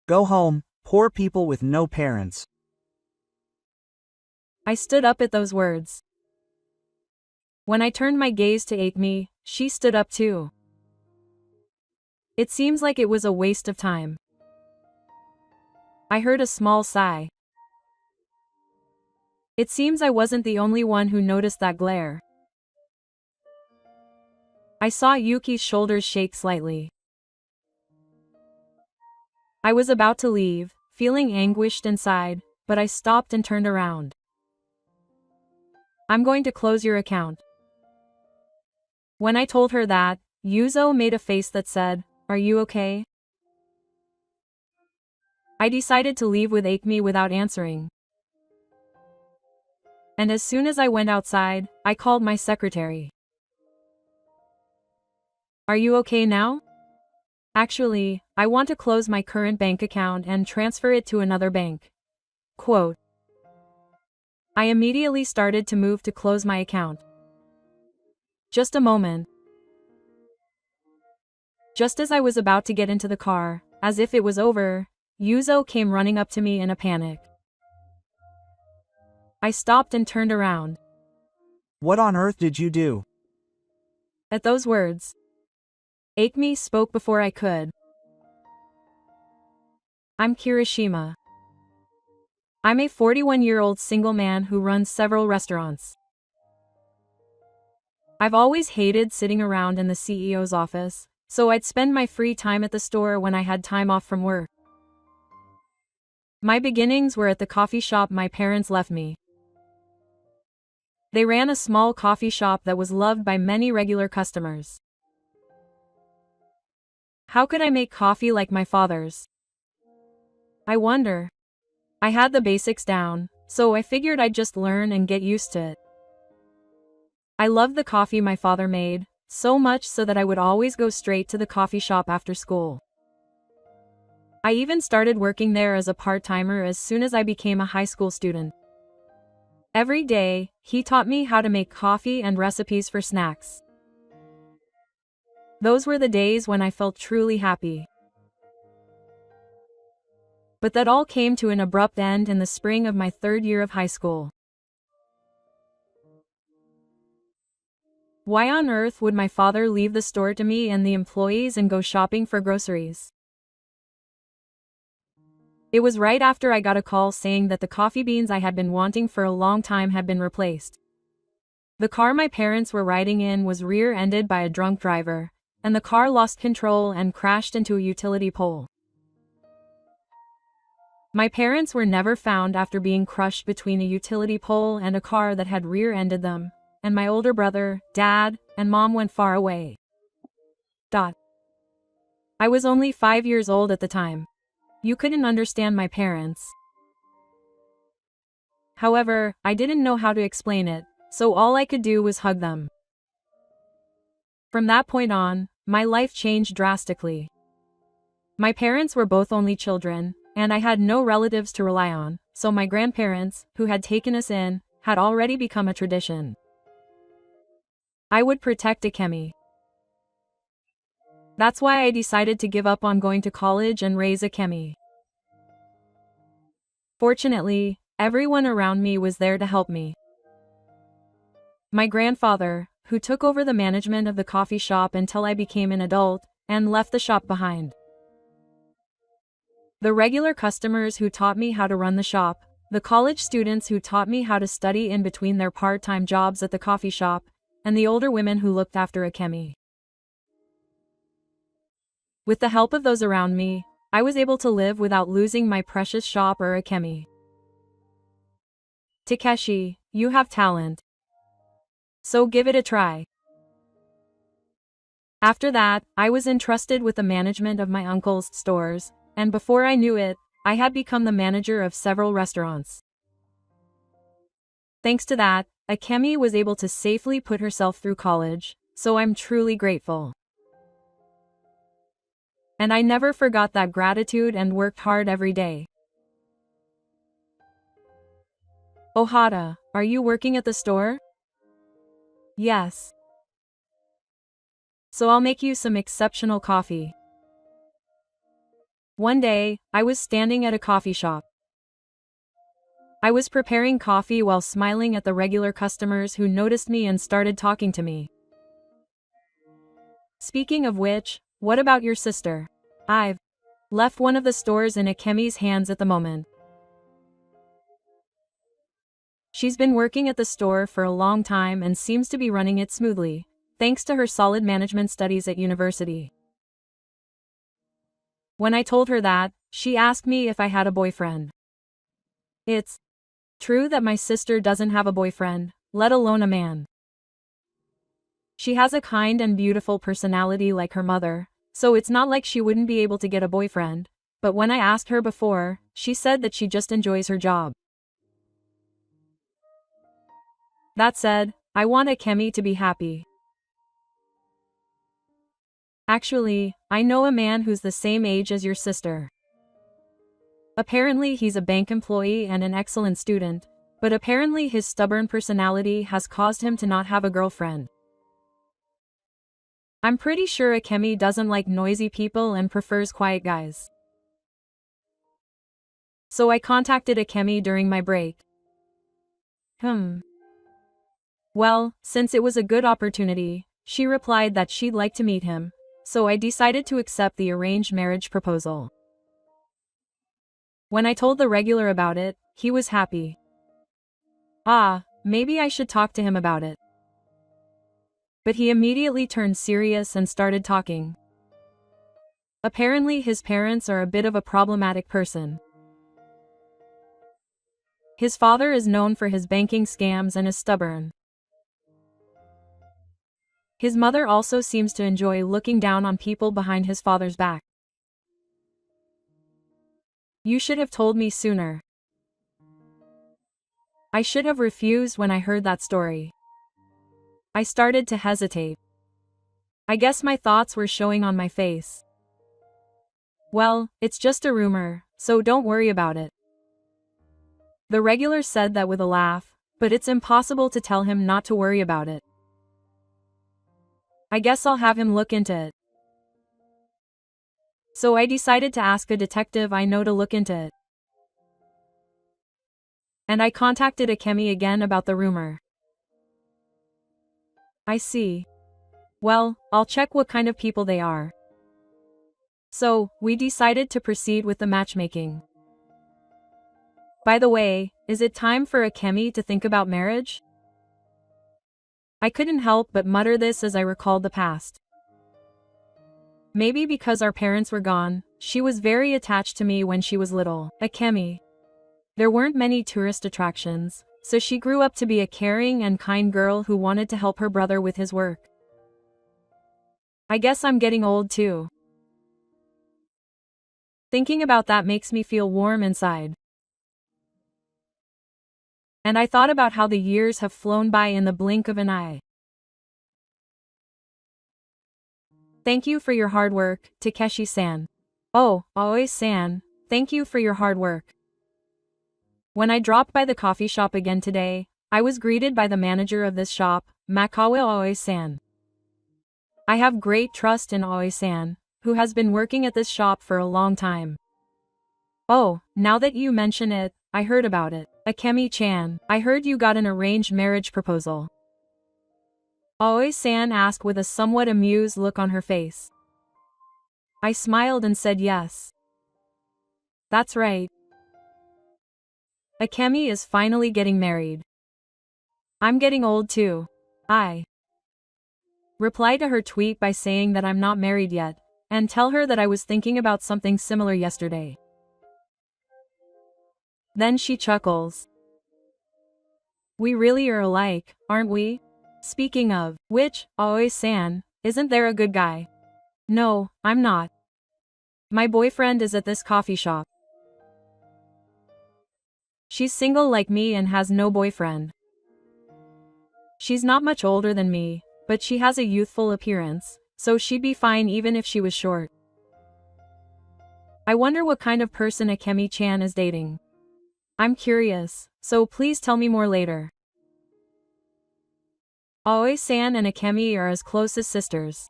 Go home, poor people with no parents. I stood up at those words. When I turned my gaze to Amy, she stood up too. It seems like it was a waste of time. I heard a small sigh. It seems I wasn't the only one who noticed that glare. I saw Yuki's shoulders shake slightly. I was about to leave, feeling anguished inside, but I stopped and turned around. I'm going to close your account. When I told her that, Yuzo made a face that said, "Are you okay?" I decided to leave with Amy without answering. And as soon as I went outside, I called my secretary. "Are you okay now? Actually, I want to close my current bank account and transfer it to another bank." Quote. I immediately started to move to close my account. Just a moment. Just as I was about to get into the car, as if it was over, Yuzo came running up to me in a panic. I stopped and turned around. What on earth did you do? At those words, Amy spoke before I could. I'm Kirishima. I'm a 41-year-old single man who runs several restaurants. I've always hated sitting around in the CEO's office, so I'd spend my free time at the store when I had time off from work. My beginnings were at the coffee shop my parents left me. They ran a small coffee shop that was loved by many regular customers. How could I make coffee like my father's? I wonder. I had the basics down, so I figured I'd just learn and get used to it. I loved the coffee my father made, so much so that I would always go straight to the coffee shop after school. I even started working there as a part-timer as soon as I became a high school student. Every day, he taught me how to make coffee and recipes for snacks. Those were the days when I felt truly happy. But that all came to an abrupt end in the spring of my third year of high school. Why on earth would my father leave the store to me and the employees and go shopping for groceries? It was right after I got a call saying that the coffee beans I had been wanting for a long time had been replaced. The car my parents were riding in was rear-ended by a drunk driver, and the car lost control and crashed into a utility pole. My parents were never found after being crushed between a utility pole and a car that had rear-ended them, and my older brother, dad, and mom went far away. I was only 5 years old at the time. You couldn't understand my parents. However, I didn't know how to explain it, so all I could do was hug them. From that point on, my life changed drastically. My parents were both only children, and I had no relatives to rely on, so my grandparents, who had taken us in, had already become a tradition. I would protect Akemi. That's why I decided to give up on going to college and raise Akemi. Fortunately, everyone around me was there to help me. My grandfather, who took over the management of the coffee shop until I became an adult, and left the shop behind. The regular customers who taught me how to run the shop, the college students who taught me how to study in between their part-time jobs at the coffee shop, and the older women who looked after Akemi. With the help of those around me, I was able to live without losing my precious shop or Akemi. Takeshi, you have talent. So give it a try. After that, I was entrusted with the management of my uncle's stores, and before I knew it, I had become the manager of several restaurants. Thanks to that, Akemi was able to safely put herself through college, so I'm truly grateful. And I never forgot that gratitude and worked hard every day. Ohata, are you working at the store? Yes. So I'll make you some exceptional coffee. One day, I was standing at a coffee shop. I was preparing coffee while smiling at the regular customers who noticed me and started talking to me. Speaking of which, what about your sister? I've left one of the stores in Akemi's hands at the moment. She's been working at the store for a long time and seems to be running it smoothly, thanks to her solid management studies at university. When I told her that, she asked me if I had a boyfriend. It's true that my sister doesn't have a boyfriend, let alone a man. She has a kind and beautiful personality like her mother, so it's not like she wouldn't be able to get a boyfriend, but when I asked her before, she said that she just enjoys her job. That said, I want Akemi to be happy. Actually, I know a man who's the same age as your sister. Apparently he's a bank employee and an excellent student, but apparently his stubborn personality has caused him to not have a girlfriend. I'm pretty sure Akemi doesn't like noisy people and prefers quiet guys. So I contacted Akemi during my break. Well, since it was a good opportunity, she replied that she'd like to meet him, so I decided to accept the arranged marriage proposal. When I told the regular about it, he was happy. Maybe I should talk to him about it. But he immediately turned serious and started talking. Apparently his parents are a bit of a problematic person. His father is known for his banking scams and is stubborn. His mother also seems to enjoy looking down on people behind his father's back. You should have told me sooner. I should have refused when I heard that story. I started to hesitate. I guess my thoughts were showing on my face. Well, it's just a rumor, so don't worry about it. The regular said that with a laugh, but it's impossible to tell him not to worry about it. I guess I'll have him look into it. So I decided to ask a detective I know to look into it. And I contacted Akemi again about the rumor. I see. Well, I'll check what kind of people they are. So, we decided to proceed with the matchmaking. By the way, is it time for Akemi to think about marriage? I couldn't help but mutter this as I recalled the past. Maybe because our parents were gone, she was very attached to me when she was little. Akemi. There weren't many tourist attractions, so she grew up to be a caring and kind girl who wanted to help her brother with his work. I guess I'm getting old too. Thinking about that makes me feel warm inside. And I thought about how the years have flown by in the blink of an eye. Thank you for your hard work, Takeshi-san. Oh, Aoi-san, thank you for your hard work. When I dropped by the coffee shop again today, I was greeted by the manager of this shop, Makawa Aoi-san. I have great trust in Aoi-san, who has been working at this shop for a long time. Oh, now that you mention it, I heard about it. Akemi-chan, I heard you got an arranged marriage proposal. Aoi-san asked with a somewhat amused look on her face. I smiled and said yes. That's right. Akemi is finally getting married. I'm getting old too. I reply to her tweet by saying that I'm not married yet, and tell her that I was thinking about something similar yesterday. Then she chuckles. We really are alike, aren't we? Speaking of which, Aoi-san, isn't there a good guy? No, I'm not. My boyfriend is at this coffee shop. She's single like me and has no boyfriend. She's not much older than me, but she has a youthful appearance, so she'd be fine even if she was short. I wonder what kind of person Akemi-chan is dating. I'm curious, so please tell me more later. Aoi-san and Akemi are as close as sisters.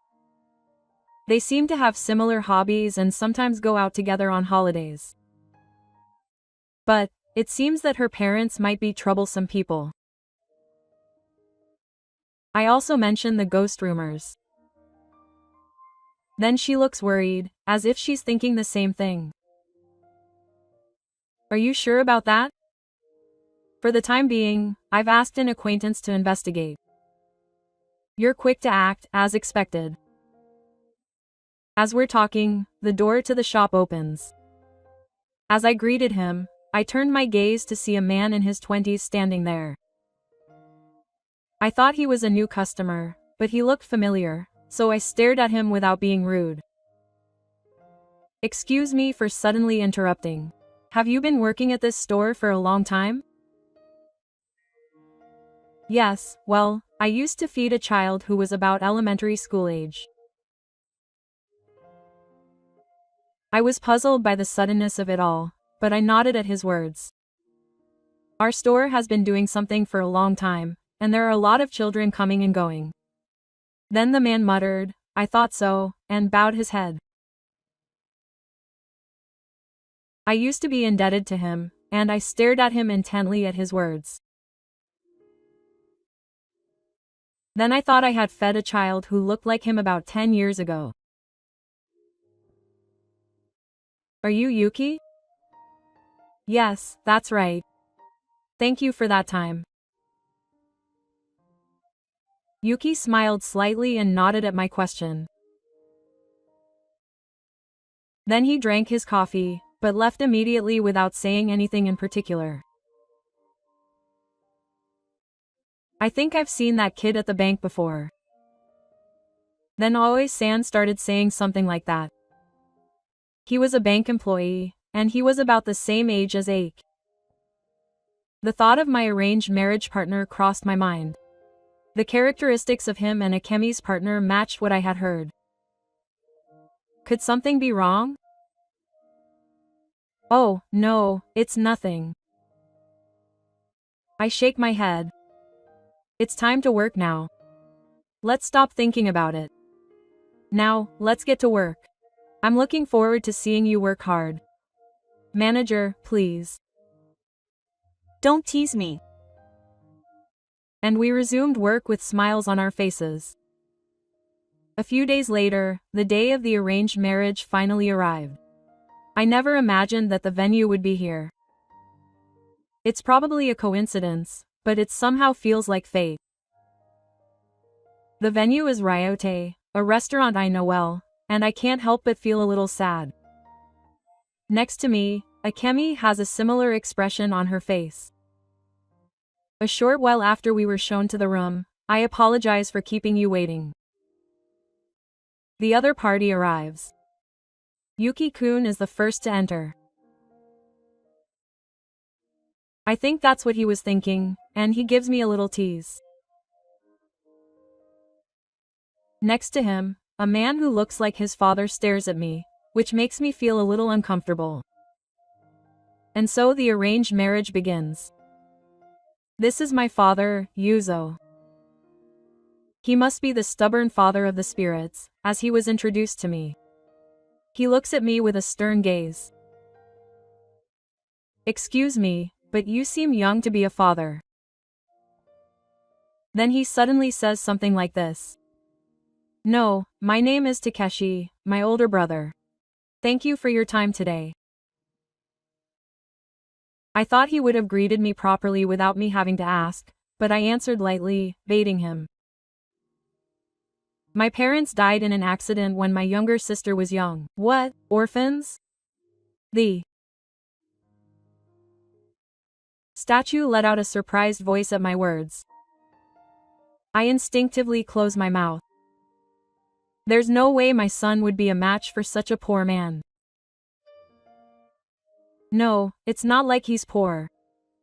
They seem to have similar hobbies and sometimes go out together on holidays. But it seems that her parents might be troublesome people. I also mention the ghost rumors. Then she looks worried, as if she's thinking the same thing. Are you sure about that? For the time being, I've asked an acquaintance to investigate. You're quick to act, as expected. As we're talking, the door to the shop opens. As I greeted him, I turned my gaze to see a man in his 20s standing there. I thought he was a new customer, but he looked familiar, so I stared at him without being rude. Excuse me for suddenly interrupting. Have you been working at this store for a long time? Yes, well, I used to feed a child who was about elementary school age. I was puzzled by the suddenness of it all, but I nodded at his words. Our store has been doing something for a long time, and there are a lot of children coming and going. Then the man muttered, "I thought so," and bowed his head. I used to be indebted to him, and I stared at him intently at his words. Then I thought I had fed a child who looked like him about 10 years ago. Are you Yuki? Yes, that's right. Thank you for that time. Yuki smiled slightly and nodded at my question. Then he drank his coffee, but left immediately without saying anything in particular. I think I've seen that kid at the bank before. Then Aoi-san started saying something like that. He was a bank employee, and he was about the same age as Ake. The thought of my arranged marriage partner crossed my mind. The characteristics of him and Akemi's partner matched what I had heard. Could something be wrong? Oh, no, it's nothing. I shake my head. It's time to work now. Let's stop thinking about it. Now, let's get to work. I'm looking forward to seeing you work hard. Manager, please. Don't tease me. And we resumed work with smiles on our faces. A few days later, the day of the arranged marriage finally arrived. I never imagined that the venue would be here. It's probably a coincidence, but it somehow feels like fate. The venue is Ryote, a restaurant I know well, and I can't help but feel a little sad. Next to me, Akemi has a similar expression on her face. A short while after we were shown to the room, I apologize for keeping you waiting. The other party arrives. Yuki-kun is the first to enter. I think that's what he was thinking, and he gives me a little tease. Next to him, a man who looks like his father stares at me, which makes me feel a little uncomfortable. And so the arranged marriage begins. This is my father, Yuzo. He must be the stubborn father of the spirits, as he was introduced to me. He looks at me with a stern gaze. Excuse me, but you seem young to be a father. Then he suddenly says something like this. No, my name is Takeshi, my older brother. Thank you for your time today. I thought he would have greeted me properly without me having to ask, but I answered lightly, baiting him. My parents died in an accident when my younger sister was young. What, orphans? The statue let out a surprised voice at my words. I instinctively closed my mouth. There's no way my son would be a match for such a poor man. No, it's not like he's poor.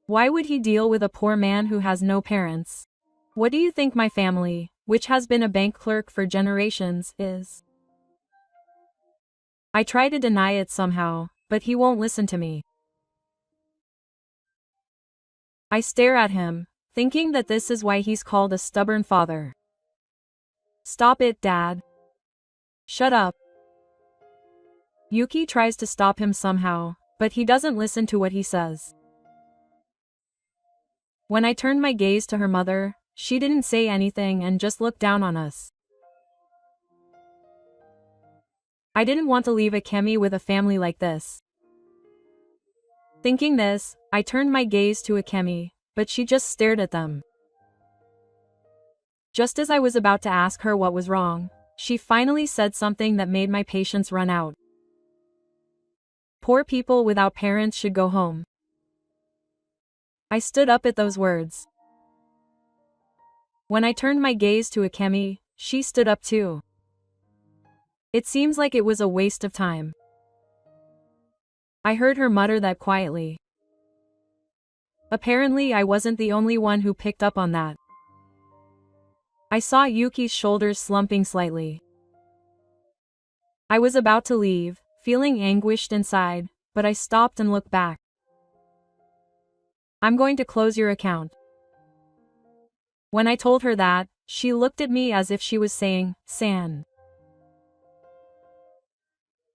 Why would he deal with a poor man who has no parents? What do you think my family, which has been a bank clerk for generations, is? I try to deny it somehow, but he won't listen to me. I stare at him, thinking that this is why he's called a stubborn father. Stop it, Dad. Shut up. Yuki tries to stop him somehow, but he doesn't listen to what he says. When I turned my gaze to her mother, she didn't say anything and just looked down on us. I didn't want to leave Akemi with a family like this. Thinking this, I turned my gaze to Akemi, but she just stared at them. Just as I was about to ask her what was wrong, she finally said something that made my patience run out. Poor people without parents should go home. I stood up at those words. When I turned my gaze to Akemi, she stood up too. It seems like it was a waste of time. I heard her mutter that quietly. Apparently I wasn't the only one who picked up on that. I saw Yuki's shoulders slumping slightly. I was about to leave, feeling anguished inside, but I stopped and looked back. I'm going to close your account. When I told her that, she looked at me as if she was saying, "San."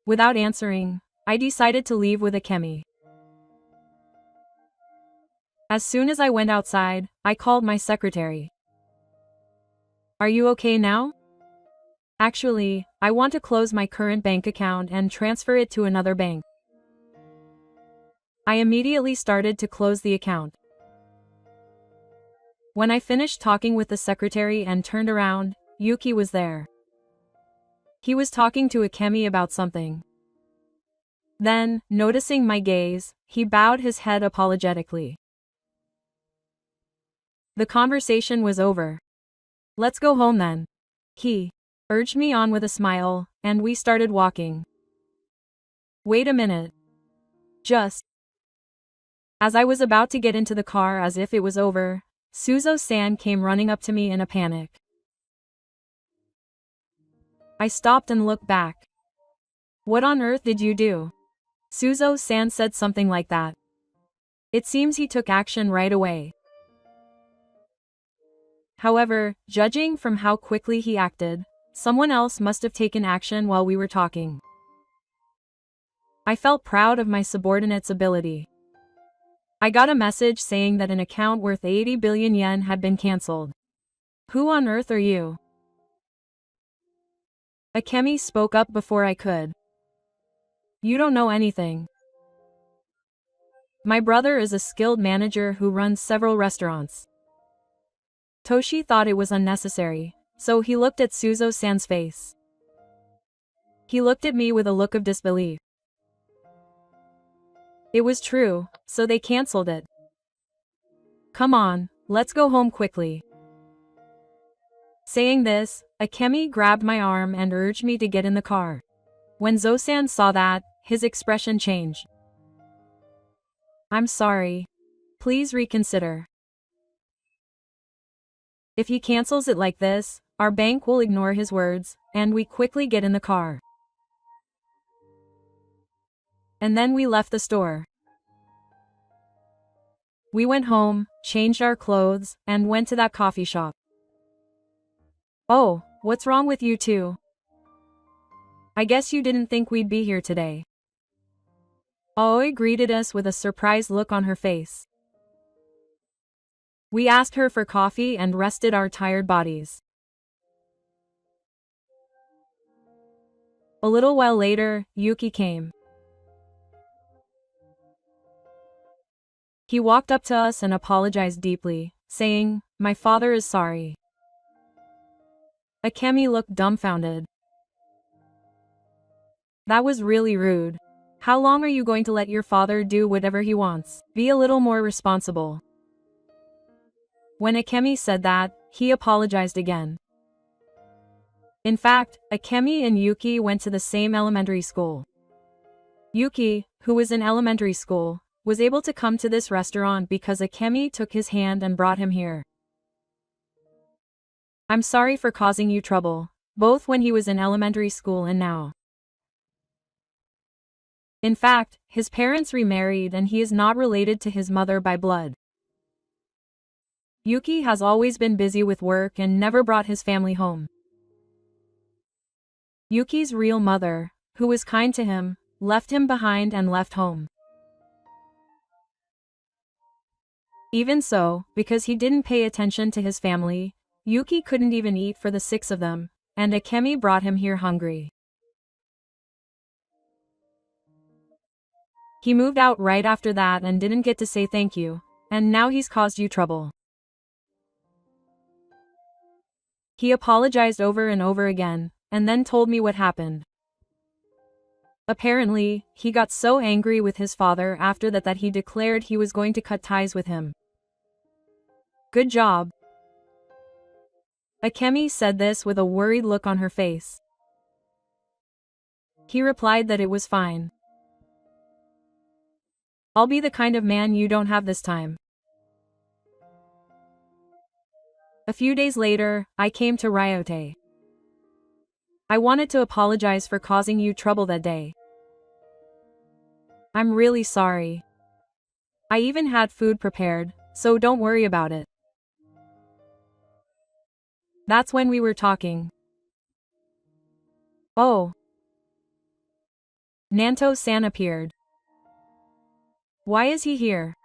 Without answering, I decided to leave with Akemi. As soon as I went outside, I called my secretary. Are you okay now? Actually, I want to close my current bank account and transfer it to another bank. I immediately started to close the account. When I finished talking with the secretary and turned around, Yuki was there. He was talking to Akemi about something. Then, noticing my gaze, he bowed his head apologetically. The conversation was over. Let's go home then. He urged me on with a smile, and we started walking. Wait a minute. As I was about to get into the car as if it was over, Suzo-san came running up to me in a panic. I stopped and looked back. What on earth did you do? Suzo-san said something like that. It seems he took action right away. However, judging from how quickly he acted, someone else must have taken action while we were talking. I felt proud of my subordinate's ability. I got a message saying that an account worth 80 billion yen had been cancelled. Who on earth are you? Akemi spoke up before I could. You don't know anything. My brother is a skilled manager who runs several restaurants. Toshi thought it was unnecessary, so he looked at Suzo-san's face. He looked at me with a look of disbelief. It was true, so they cancelled it. Come on, let's go home quickly. Saying this, Akemi grabbed my arm and urged me to get in the car. When Zo-san saw that, his expression changed. I'm sorry. Please reconsider. If he cancels it like this, our bank will ignore his words, and we quickly get in the car. And then we left the store. We went home, changed our clothes, and went to that coffee shop. Oh, what's wrong with you two? I guess you didn't think we'd be here today. Aoi greeted us with a surprised look on her face. We asked her for coffee and rested our tired bodies. A little while later, Yuki came. He walked up to us and apologized deeply, saying, "My father is sorry." Akemi looked dumbfounded. That was really rude. How long are you going to let your father do whatever he wants? Be a little more responsible. When Akemi said that, he apologized again. In fact, Akemi and Yuki went to the same elementary school. Yuki, who was in elementary school, was able to come to this restaurant because Akemi took his hand and brought him here. I'm sorry for causing you trouble, both when he was in elementary school and now. In fact, his parents remarried and he is not related to his mother by blood. Yuki has always been busy with work and never brought his family home. Yuki's real mother, who was kind to him, left him behind and left home. Even so, because he didn't pay attention to his family, Yuki couldn't even eat for the 6 of them, and Akemi brought him here hungry. He moved out right after that and didn't get to say thank you, and now he's caused you trouble. He apologized over and over again, and then told me what happened. Apparently, he got so angry with his father after that he declared he was going to cut ties with him. Good job. Akemi said this with a worried look on her face. He replied that it was fine. I'll be the kind of man you don't have this time. A few days later, I came to Ryote. I wanted to apologize for causing you trouble that day. I'm really sorry. I even had food prepared, so don't worry about it. That's when we were talking. Oh. Nanto-san appeared. Why is he here?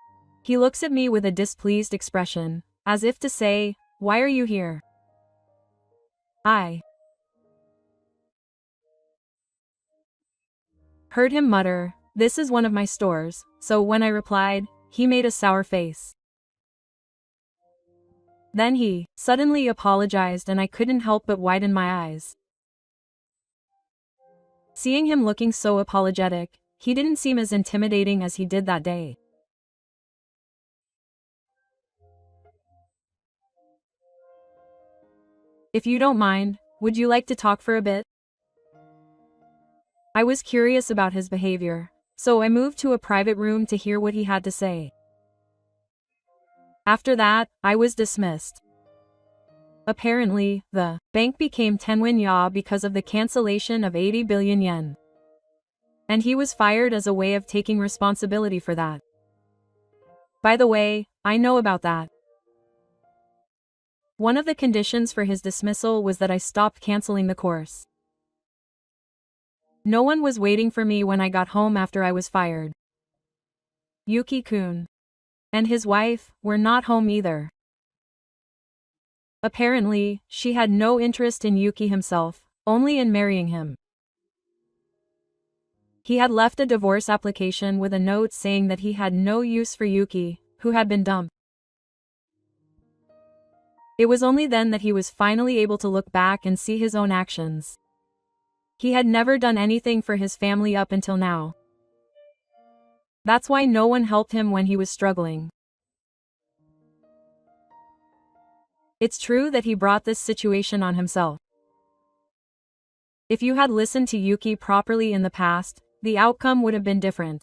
He looks at me with a displeased expression, as if to say, why are you here? I heard him mutter, this is one of my stores, so when I replied, he made a sour face. Then he suddenly apologized and I couldn't help but widen my eyes. Seeing him looking so apologetic, he didn't seem as intimidating as he did that day. If you don't mind, would you like to talk for a bit? I was curious about his behavior, so I moved to a private room to hear what he had to say. After that, I was dismissed. Apparently, the bank became tenwon-ya because of the cancellation of 80 billion yen. And he was fired as a way of taking responsibility for that. By the way, I know about that. One of the conditions for his dismissal was that I stopped canceling the course. No one was waiting for me when I got home after I was fired. Yuki-kun and his wife were not home either. Apparently, she had no interest in Yuki himself, only in marrying him. He had left a divorce application with a note saying that he had no use for Yuki, who had been dumped. It was only then that he was finally able to look back and see his own actions. He had never done anything for his family up until now. That's why no one helped him when he was struggling. It's true that he brought this situation on himself. If you had listened to Yuki properly in the past, the outcome would have been different.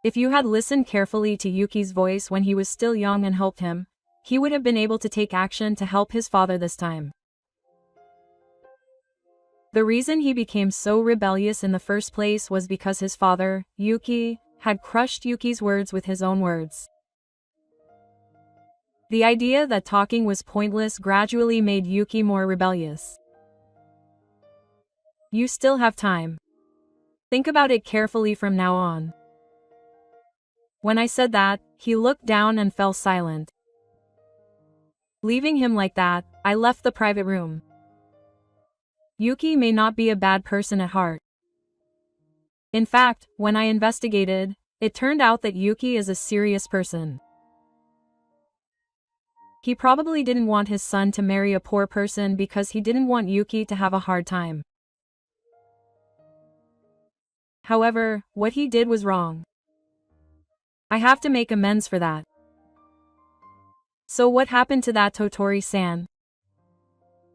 If you had listened carefully to Yuki's voice when he was still young and helped him, he would have been able to take action to help his father this time. The reason he became so rebellious in the first place was because his father, Yuki, had crushed Yuki's words with his own words. The idea that talking was pointless gradually made Yuki more rebellious. You still have time. Think about it carefully from now on. When I said that, he looked down and fell silent. Leaving him like that, I left the private room. Yuki may not be a bad person at heart. In fact, when I investigated, it turned out that Yuki is a serious person. He probably didn't want his son to marry a poor person because he didn't want Yuki to have a hard time. However, what he did was wrong. I have to make amends for that. So what happened to that Totori-san?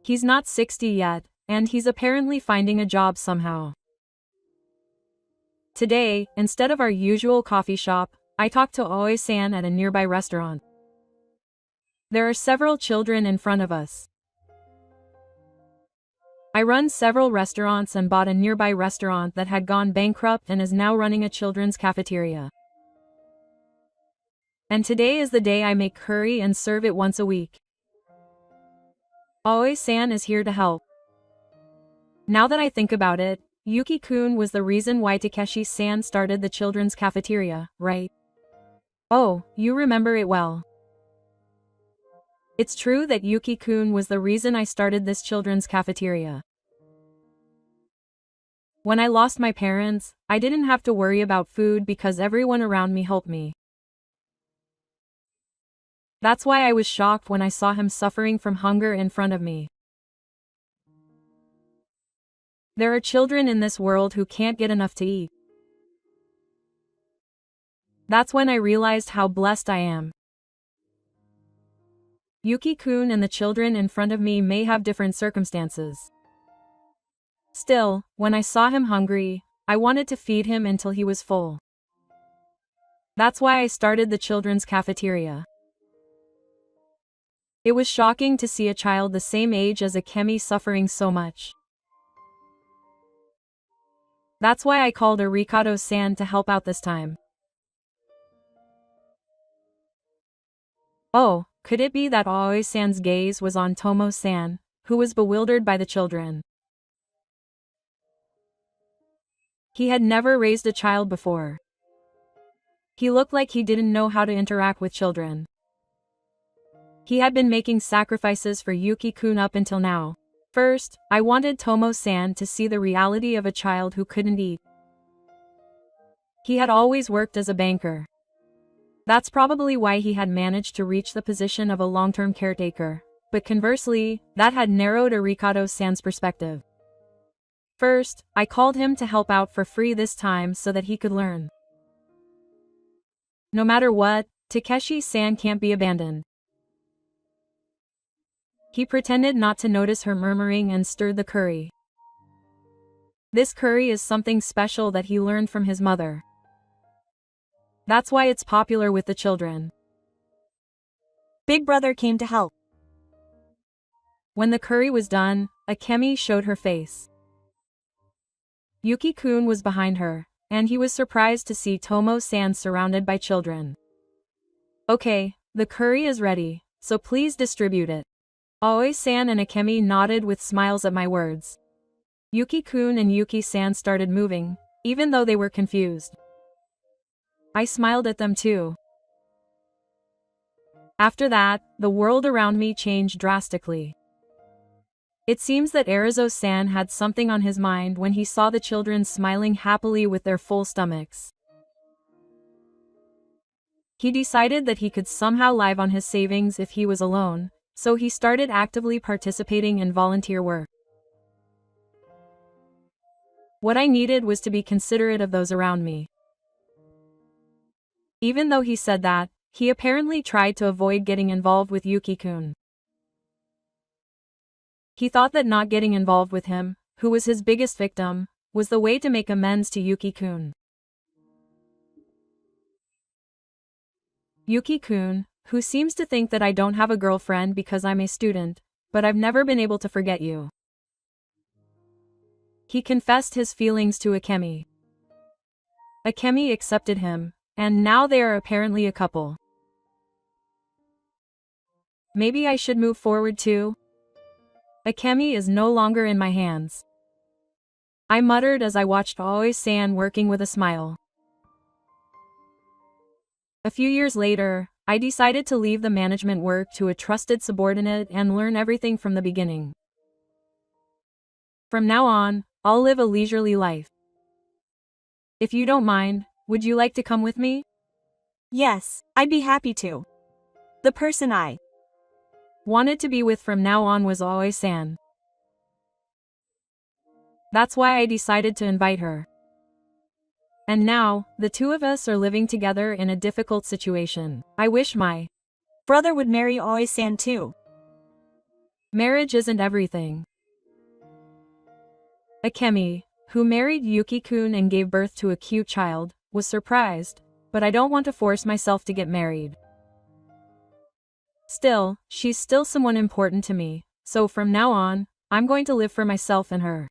He's not 60 yet, and he's apparently finding a job somehow. Today, instead of our usual coffee shop, I talked to Oi-san at a nearby restaurant. There are several children in front of us. I run several restaurants and bought a nearby restaurant that had gone bankrupt and is now running a children's cafeteria. And today is the day I make curry and serve it once a week. Aoi-san is here to help. Now that I think about it, Yuki-kun was the reason why Takeshi-san started the children's cafeteria, right? Oh, you remember it well. It's true that Yuki-kun was the reason I started this children's cafeteria. When I lost my parents, I didn't have to worry about food because everyone around me helped me. That's why I was shocked when I saw him suffering from hunger in front of me. There are children in this world who can't get enough to eat. That's when I realized how blessed I am. Yuki-kun and the children in front of me may have different circumstances. Still, when I saw him hungry, I wanted to feed him until he was full. That's why I started the children's cafeteria. It was shocking to see a child the same age as Akemi suffering so much. That's why I called Arikado-san to help out this time. Oh, could it be that Aoi-san's gaze was on Tomo-san, who was bewildered by the children? He had never raised a child before. He looked like he didn't know how to interact with children. He had been making sacrifices for Yuki-kun up until now. First, I wanted Tomo-san to see the reality of a child who couldn't eat. He had always worked as a banker. That's probably why he had managed to reach the position of a long-term caretaker, but conversely, that had narrowed Arikado-san's perspective. First, I called him to help out for free this time so that he could learn. No matter what, Takeshi-san can't be abandoned. He pretended not to notice her murmuring and stirred the curry. This curry is something special that he learned from his mother. That's why it's popular with the children. Big brother came to help. When the curry was done, Akemi showed her face. Yuki-kun was behind her, and he was surprised to see Tomo-san surrounded by children. Okay, the curry is ready, so please distribute it. Aoi-san and Akemi nodded with smiles at my words. Yuki-kun and Yuki-san started moving, even though they were confused. I smiled at them too. After that, the world around me changed drastically. It seems that Arizo-san had something on his mind when he saw the children smiling happily with their full stomachs. He decided that he could somehow live on his savings if he was alone, so he started actively participating in volunteer work. What I needed was to be considerate of those around me. Even though he said that, he apparently tried to avoid getting involved with Yuki-kun. He thought that not getting involved with him, who was his biggest victim, was the way to make amends to Yuki-kun. Yuki-kun, who seems to think that I don't have a girlfriend because I'm a student, but I've never been able to forget you. He confessed his feelings to Akemi. Akemi accepted him, and now they are apparently a couple. Maybe I should move forward too? Akemi is no longer in my hands. I muttered as I watched Aoi-san working with a smile. A few years later, I decided to leave the management work to a trusted subordinate and learn everything from the beginning. From now on, I'll live a leisurely life. If you don't mind, would you like to come with me? Yes, I'd be happy to. The person I wanted to be with from now on was Aoi-san. That's why I decided to invite her. And now, the two of us are living together in a difficult situation. I wish my brother would marry Aoi-san too. Marriage isn't everything. Akemi, who married Yuki-kun and gave birth to a cute child, was surprised, but I don't want to force myself to get married. Still, she's still someone important to me, so from now on, I'm going to live for myself and her.